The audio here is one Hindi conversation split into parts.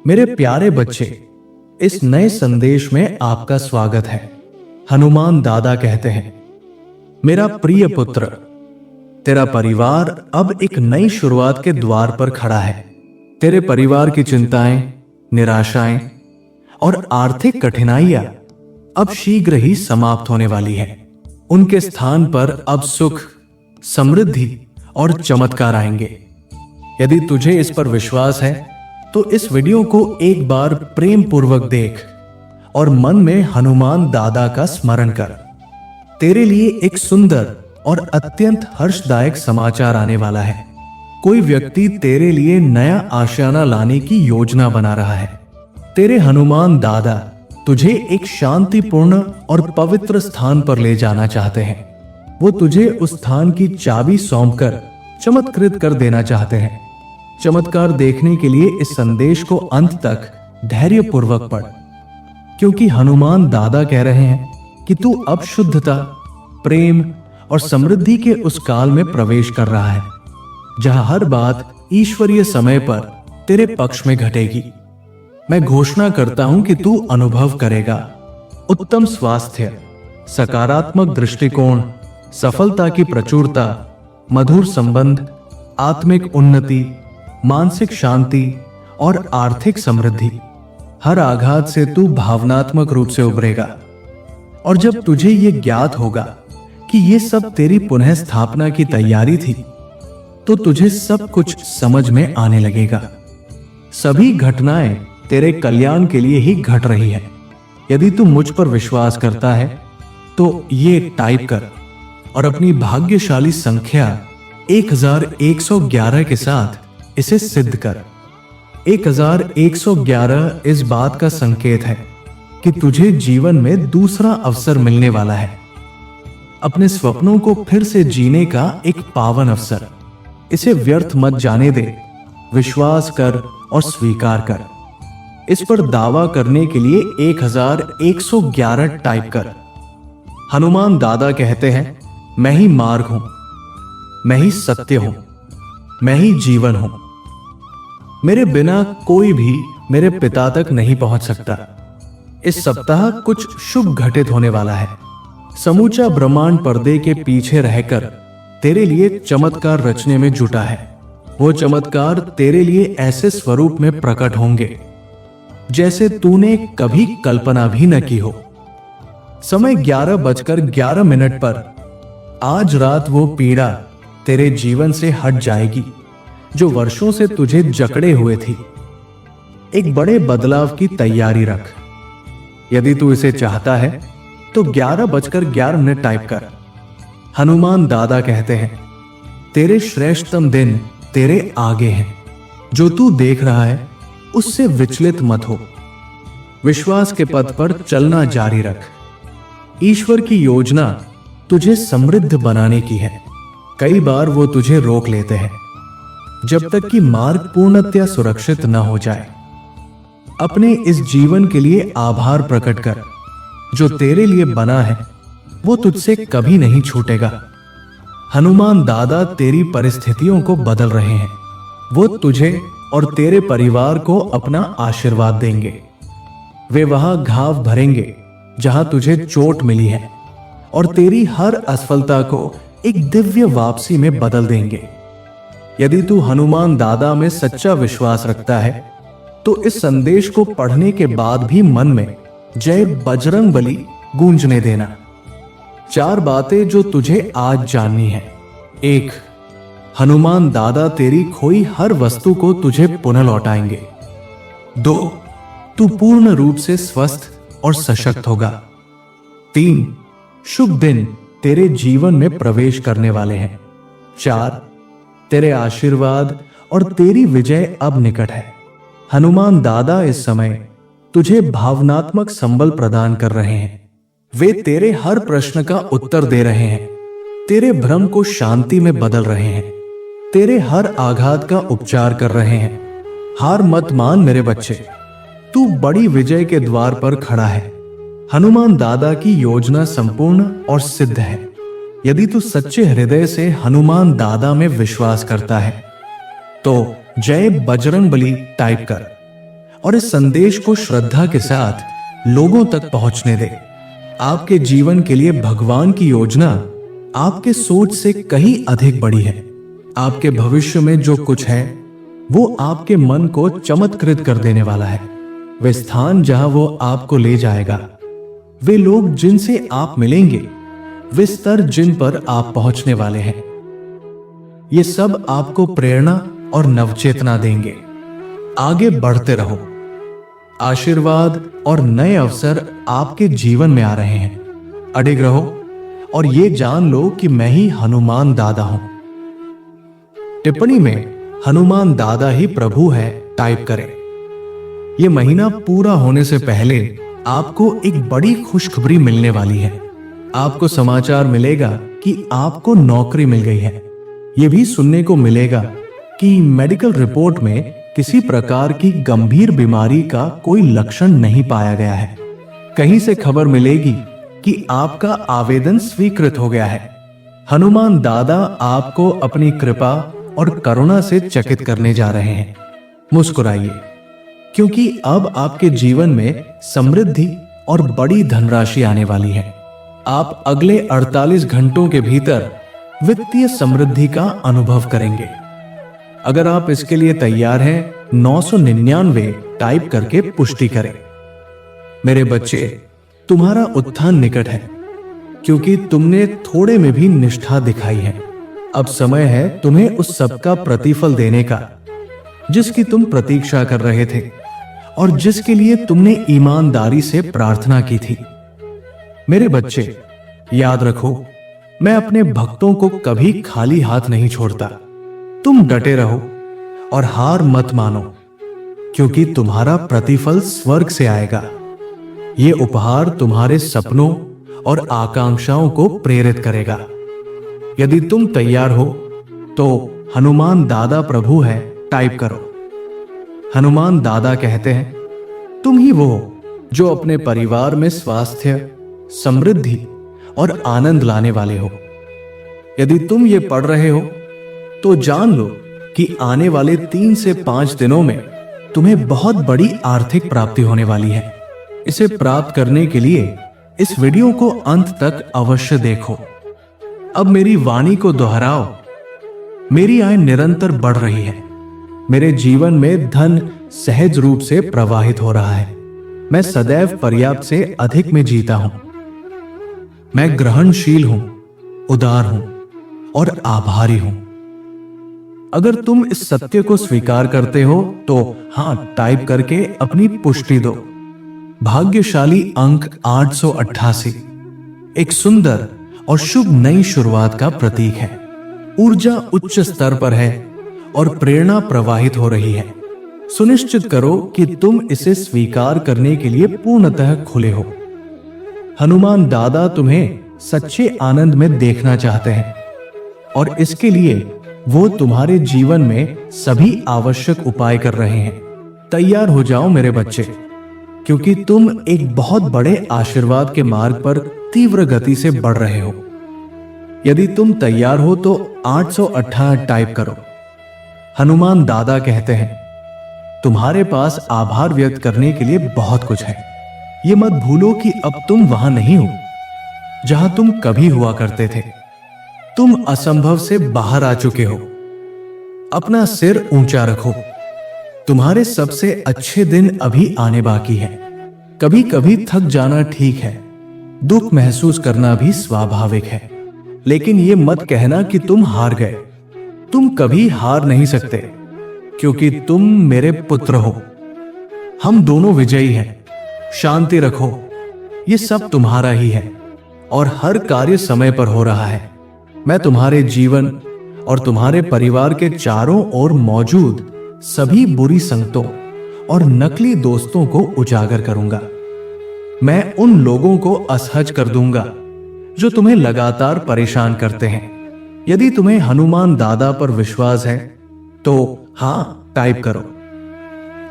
मेरे प्यारे बच्चे, इस नए संदेश में आपका स्वागत है। हनुमान दादा कहते हैं, मेरा प्रिय पुत्र, तेरा परिवार अब एक नई शुरुआत के द्वार पर खड़ा है। तेरे परिवार की चिंताएं, निराशाएं और आर्थिक कठिनाइयां अब शीघ्र ही समाप्त होने वाली है। उनके स्थान पर अब सुख, समृद्धि और चमत्कार आएंगे। यदि तुझे इस पर विश्वास है तो इस वीडियो को एक बार प्रेम पूर्वक देख और मन में हनुमान दादा का स्मरण कर। तेरे लिए एक सुंदर और अत्यंत हर्षदायक समाचार आने वाला है। कोई व्यक्ति तेरे लिए नया आशियाना लाने की योजना बना रहा है। तेरे हनुमान दादा तुझे एक शांतिपूर्ण और पवित्र स्थान पर ले जाना चाहते हैं। वो तुझे उस स्थान की चाबी सौंपकर चमत्कृत कर देना चाहते हैं। चमत्कार देखने के लिए इस संदेश को अंत तक धैर्यपूर्वक पढ़, क्योंकि हनुमान दादा कह रहे हैं कि तू अब शुद्धता, प्रेम और समृद्धि के उस काल में प्रवेश कर रहा है जहां हर बात ईश्वरीय समय पर तेरे पक्ष में घटेगी। मैं घोषणा करता हूं कि तू अनुभव करेगा उत्तम स्वास्थ्य, सकारात्मक दृष्टिकोण, सफलता की प्रचुरता, मधुर संबंध, आत्मिक उन्नति, मानसिक शांति और आर्थिक समृद्धि। हर आघात से तू भावनात्मक रूप से उभरेगा, और जब तुझे यह ज्ञात होगा कि यह सब तेरी पुनः स्थापना की तैयारी थी, तो तुझे सब कुछ समझ में आने लगेगा। सभी घटनाएं तेरे कल्याण के लिए ही घट रही है। यदि तू मुझ पर विश्वास करता है तो ये टाइप कर और अपनी भाग्यशाली संख्या 1111 के साथ इसे सिद्ध कर। 1111 इस बात का संकेत है कि तुझे जीवन में दूसरा अवसर मिलने वाला है, अपने स्वप्नों को फिर से जीने का एक पावन अवसर। इसे व्यर्थ मत जाने दे, विश्वास कर और स्वीकार कर। इस पर दावा करने के लिए 1111 टाइप कर। हनुमान दादा कहते हैं, मैं ही मार्ग हूं, मैं ही सत्य हूं, मैं ही जीवन हूं। मेरे बिना कोई भी मेरे पिता तक नहीं पहुंच सकता। इस सप्ताह कुछ शुभ घटित होने वाला है। समूचा ब्रह्मांड पर्दे के पीछे रहकर तेरे लिए चमत्कार रचने में जुटा है। वो चमत्कार तेरे लिए ऐसे स्वरूप में प्रकट होंगे जैसे तूने कभी कल्पना भी न की हो। समय 11:11 पर आज रात वो पीड़ा तेरे जीवन से हट जाएगी जो वर्षों से तुझे जकड़े हुए थी। एक बड़े बदलाव की तैयारी रख। यदि तू इसे चाहता है तो 11:11 टाइप कर। हनुमान दादा कहते हैं, तेरे श्रेष्ठतम दिन तेरे आगे हैं। जो तू देख रहा है उससे विचलित मत हो। विश्वास के पथ पर चलना जारी रख। ईश्वर की योजना तुझे समृद्ध बनाने की है। कई बार वो तुझे रोक लेते हैं जब तक कि मार्ग पूर्णतया सुरक्षित न हो जाए। अपने इस जीवन के लिए आभार प्रकट कर। जो तेरे लिए बना है वो तुझसे कभी नहीं छूटेगा। हनुमान दादा तेरी परिस्थितियों को बदल रहे हैं। वो तुझे और तेरे परिवार को अपना आशीर्वाद देंगे। वे वहां घाव भरेंगे जहां तुझे चोट मिली है और तेरी हर असफलता को एक दिव्य वापसी में बदल देंगे। यदि तू हनुमान दादा में सच्चा विश्वास रखता है तो इस संदेश को पढ़ने के बाद भी मन में जय बजरंगबली गूंजने देना। 4 बातें जो तुझे आज जाननी है। 1. हनुमान दादा तेरी खोई हर वस्तु को तुझे पुनः लौटाएंगे। 2. तू पूर्ण रूप से स्वस्थ और सशक्त होगा। 3. शुभ दिन तेरे जीवन में प्रवेश करने वाले हैं। 4. तेरे आशीर्वाद और तेरी विजय अब निकट है। हनुमान दादा इस समय तुझे भावनात्मक संबल प्रदान कर रहे हैं। वे तेरे हर प्रश्न का उत्तर दे रहे हैं, तेरे भ्रम को शांति में बदल रहे हैं, तेरे हर आघात का उपचार कर रहे हैं। हार मत मान मेरे बच्चे, तू बड़ी विजय के द्वार पर खड़ा है। हनुमान दादा की योजना संपूर्ण और सिद्ध है। यदि तू सच्चे हृदय से हनुमान दादा में विश्वास करता है तो जय बजरंगबली टाइप कर और इस संदेश को श्रद्धा के साथ लोगों तक पहुंचने दे। आपके जीवन के लिए भगवान की योजना आपके सोच से कहीं अधिक बड़ी है। आपके भविष्य में जो कुछ है वो आपके मन को चमत्कृत कर देने वाला है। वे स्थान जहां वो आपको ले जाएगा, वे लोग जिनसे आप मिलेंगे, वे स्तर जिन पर आप पहुंचने वाले हैं, ये सब आपको प्रेरणा और नवचेतना देंगे। आगे बढ़ते रहो। आशीर्वाद और नए अवसर आपके जीवन में आ रहे हैं। अडिग रहो और ये जान लो कि मैं ही हनुमान दादा हूं। टिप्पणी में हनुमान दादा ही प्रभु है टाइप करें। यह महीना पूरा होने से पहले आपको एक बड़ी खुशखबरी मिलने वाली है। आपको समाचार मिलेगा कि आपको नौकरी मिल गई है। यह भी सुनने को मिलेगा कि मेडिकल रिपोर्ट में किसी प्रकार की गंभीर बीमारी का कोई लक्षण नहीं पाया गया है। कहीं से खबर मिलेगी कि आपका आवेदन स्वीकृत हो गया है। हनुमान दादा आपको अपनी कृपा और करुणा से चकित करने जा रहे हैं। मुस्कुराइए, क्योंकि अब आपके जीवन में समृद्धि और बड़ी धनराशि आने वाली है। आप अगले 48 घंटों के भीतर वित्तीय समृद्धि का अनुभव करेंगे। अगर आप इसके लिए तैयार हैं, 999 टाइप करके पुष्टि करें। मेरे बच्चे, तुम्हारा उत्थान निकट है, क्योंकि तुमने थोड़े में भी निष्ठा दिखाई है। अब समय है तुम्हें उस सब का प्रतिफल देने का जिसकी तुम प्रतीक्षा कर रहे थे और जिसके लिए तुमने ईमानदारी से प्रार्थना की थी। मेरे बच्चे, याद रखो, मैं अपने भक्तों को कभी खाली हाथ नहीं छोड़ता। तुम डटे रहो और हार मत मानो, क्योंकि तुम्हारा प्रतिफल स्वर्ग से आएगा। ये उपहार तुम्हारे सपनों और आकांक्षाओं को प्रेरित करेगा। यदि तुम तैयार हो तो हनुमान दादा प्रभु है टाइप करो। हनुमान दादा कहते हैं, तुम ही वो हो जो अपने परिवार में स्वास्थ्य, समृद्धि और आनंद लाने वाले हो। यदि तुम ये पढ़ रहे हो तो जान लो कि आने वाले 3 से 5 दिनों में तुम्हें बहुत बड़ी आर्थिक प्राप्ति होने वाली है। इसे प्राप्त करने के लिए इस वीडियो को अंत तक अवश्य देखो। अब मेरी वाणी को दोहराओ। मेरी आय निरंतर बढ़ रही है। मेरे जीवन में धन सहज रूप से प्रवाहित हो रहा है। मैं सदैव पर्याप्त से अधिक में जीता हूं। मैं ग्रहणशील हूं, उदार हूं और आभारी हूं। अगर तुम इस सत्य को स्वीकार करते हो तो हां टाइप करके अपनी पुष्टि दो। भाग्यशाली अंक 888 एक सुंदर और शुभ नई शुरुआत का प्रतीक है। ऊर्जा उच्च स्तर पर है और प्रेरणा प्रवाहित हो रही है। सुनिश्चित करो कि तुम इसे स्वीकार करने के लिए पूर्णतः खुले हो। हनुमान दादा तुम्हें सच्चे आनंद में देखना चाहते हैं और इसके लिए वो तुम्हारे जीवन में सभी आवश्यक उपाय कर रहे हैं। तैयार हो जाओ मेरे बच्चे, क्योंकि तुम एक बहुत बड़े आशीर्वाद के मार्ग पर तीव्र गति से बढ़ रहे हो। यदि तुम तैयार हो तो 868 टाइप करो। हनुमान दादा कहते हैं, तुम्हारे पास आभार व्यक्त करने के लिए बहुत कुछ है। ये मत भूलो कि अब तुम वहां नहीं हो जहां तुम कभी हुआ करते थे। तुम असंभव से बाहर आ चुके हो। अपना सिर ऊंचा रखो। तुम्हारे सबसे अच्छे दिन अभी आने बाकी है। कभी कभी थक जाना ठीक है, दुख महसूस करना भी स्वाभाविक है, लेकिन ये मत कहना कि तुम हार गए। तुम कभी हार नहीं सकते, क्योंकि तुम मेरे पुत्र हो। हम दोनों विजयी हैं। शांति रखो, ये सब तुम्हारा ही है और हर कार्य समय पर हो रहा है। मैं तुम्हारे जीवन और तुम्हारे परिवार के चारों ओर मौजूद सभी बुरी संगतों और नकली दोस्तों को उजागर करूंगा। मैं उन लोगों को असहज कर दूंगा जो तुम्हें लगातार परेशान करते हैं। यदि तुम्हें हनुमान दादा पर विश्वास है तो हां टाइप करो।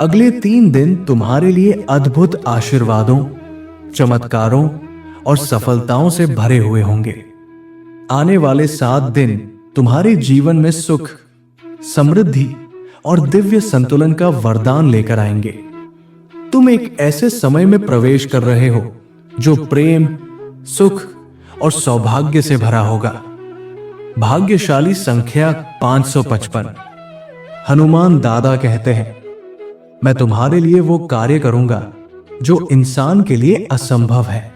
अगले 3 दिन तुम्हारे लिए अद्भुत आशीर्वादों, चमत्कारों और सफलताओं से भरे हुए होंगे। आने वाले 7 दिन तुम्हारे जीवन में सुख, समृद्धि और दिव्य संतुलन का वरदान लेकर आएंगे। तुम एक ऐसे समय में प्रवेश कर रहे हो जो प्रेम, सुख और सौभाग्य से भरा होगा। भाग्यशाली संख्या 555। हनुमान दादा कहते हैं, मैं तुम्हारे लिए वो कार्य करूंगा जो इंसान के लिए असंभव है।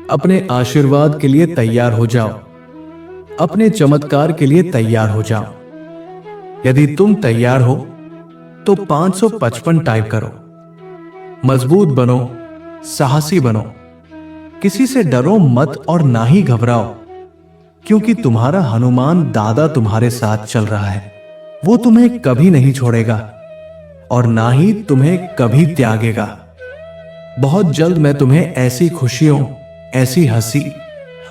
अपने आशीर्वाद के लिए तैयार हो जाओ, अपने चमत्कार के लिए तैयार हो जाओ। यदि तुम तैयार हो तो 555 टाइप करो। मजबूत बनो, साहसी बनो, किसी से डरो मत और ना ही घबराओ, क्योंकि तुम्हारा हनुमान दादा तुम्हारे साथ चल रहा है। वो तुम्हें कभी नहीं छोड़ेगा और ना ही तुम्हें कभी त्यागेगा। बहुत जल्द मैं तुम्हें ऐसी खुशियों, ऐसी हंसी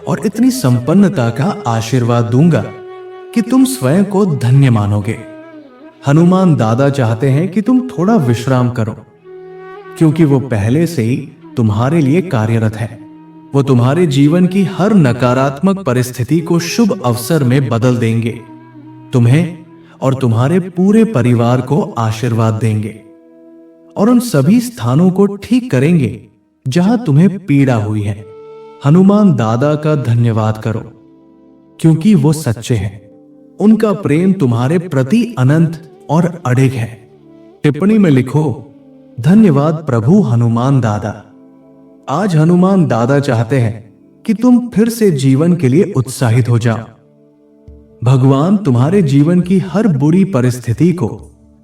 और इतनी संपन्नता का आशीर्वाद दूंगा कि तुम स्वयं को धन्य मानोगे। हनुमान दादा चाहते हैं कि तुम थोड़ा विश्राम करो, क्योंकि वो पहले से ही तुम्हारे लिए कार्यरत है। वो तुम्हारे जीवन की हर नकारात्मक परिस्थिति को शुभ अवसर में बदल देंगे। तुम्हें और तुम्हारे पूरे परिवार को आशीर्वाद देंगे और उन सभी स्थानों को ठीक करेंगे जहां तुम्हें पीड़ा हुई है। हनुमान दादा का धन्यवाद करो, क्योंकि वो सच्चे हैं। उनका प्रेम तुम्हारे प्रति अनंत और अडिग है। टिप्पणी में लिखो, धन्यवाद प्रभु हनुमान दादा। आज हनुमान दादा चाहते हैं कि तुम फिर से जीवन के लिए उत्साहित हो जाओ। भगवान तुम्हारे जीवन की हर बुरी परिस्थिति को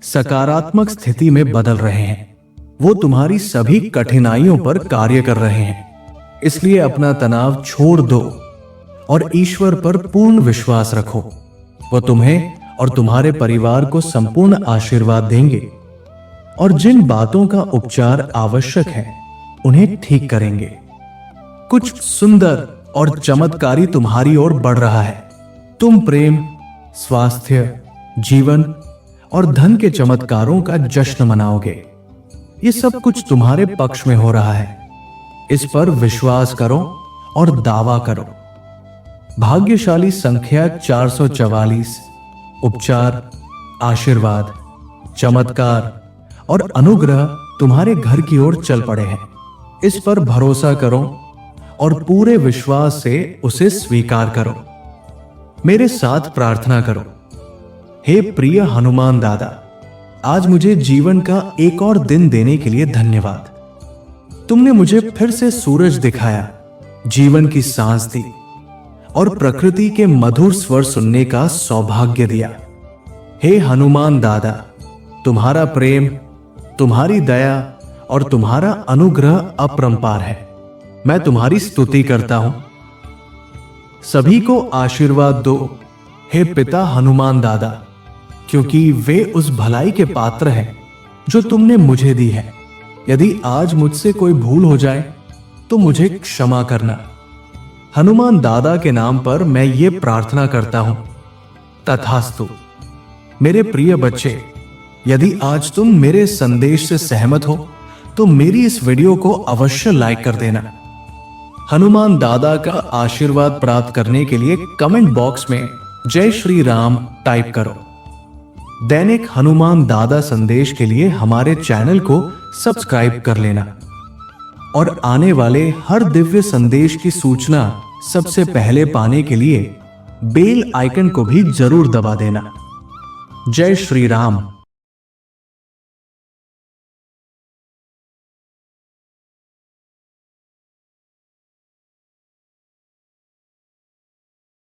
सकारात्मक स्थिति में बदल रहे हैं। वो तुम्हारी सभी कठिनाइयों पर कार्य कर रहे हैं। इसलिए अपना तनाव छोड़ दो और ईश्वर पर पूर्ण विश्वास रखो। वो तुम्हें और तुम्हारे परिवार को संपूर्ण आशीर्वाद देंगे और जिन बातों का उपचार आवश्यक है उन्हें ठीक करेंगे। कुछ सुंदर और चमत्कारी तुम्हारी ओर बढ़ रहा है। तुम प्रेम, स्वास्थ्य, जीवन और धन के चमत्कारों का जश्न मनाओगे। ये सब कुछ तुम्हारे पक्ष में हो रहा है। इस पर विश्वास करो और दावा करो। भाग्यशाली संख्या 444। उपचार, आशीर्वाद, चमत्कार और अनुग्रह तुम्हारे घर की ओर चल पड़े हैं। इस पर भरोसा करो और पूरे विश्वास से उसे स्वीकार करो। मेरे साथ प्रार्थना करो। हे प्रिय हनुमान दादा, आज मुझे जीवन का एक और दिन देने के लिए धन्यवाद। तुमने मुझे फिर से सूरज दिखाया, जीवन की सांस दी और प्रकृति के मधुर स्वर सुनने का सौभाग्य दिया। हे हनुमान दादा, तुम्हारा प्रेम, तुम्हारी दया और तुम्हारा अनुग्रह अपरंपार है। मैं तुम्हारी स्तुति करता हूं। सभी को आशीर्वाद दो, हे पिता हनुमान दादा, क्योंकि वे उस भलाई के पात्र हैं जो तुमने मुझे दी है। यदि आज मुझसे कोई भूल हो जाए तो मुझे क्षमा करना। हनुमान दादा के नाम पर मैं ये प्रार्थना करता हूं, तथास्तु। मेरे प्रिय बच्चे, यदि आज तुम मेरे संदेश से सहमत हो तो मेरी इस वीडियो को अवश्य लाइक कर देना। हनुमान दादा का आशीर्वाद प्राप्त करने के लिए कमेंट बॉक्स में जय श्री राम टाइप करो। दैनिक हनुमान दादा संदेश के लिए हमारे चैनल को सब्सक्राइब कर लेना और आने वाले हर दिव्य संदेश की सूचना सबसे पहले पाने के लिए बेल आइकन को भी जरूर दबा देना। जय श्री राम।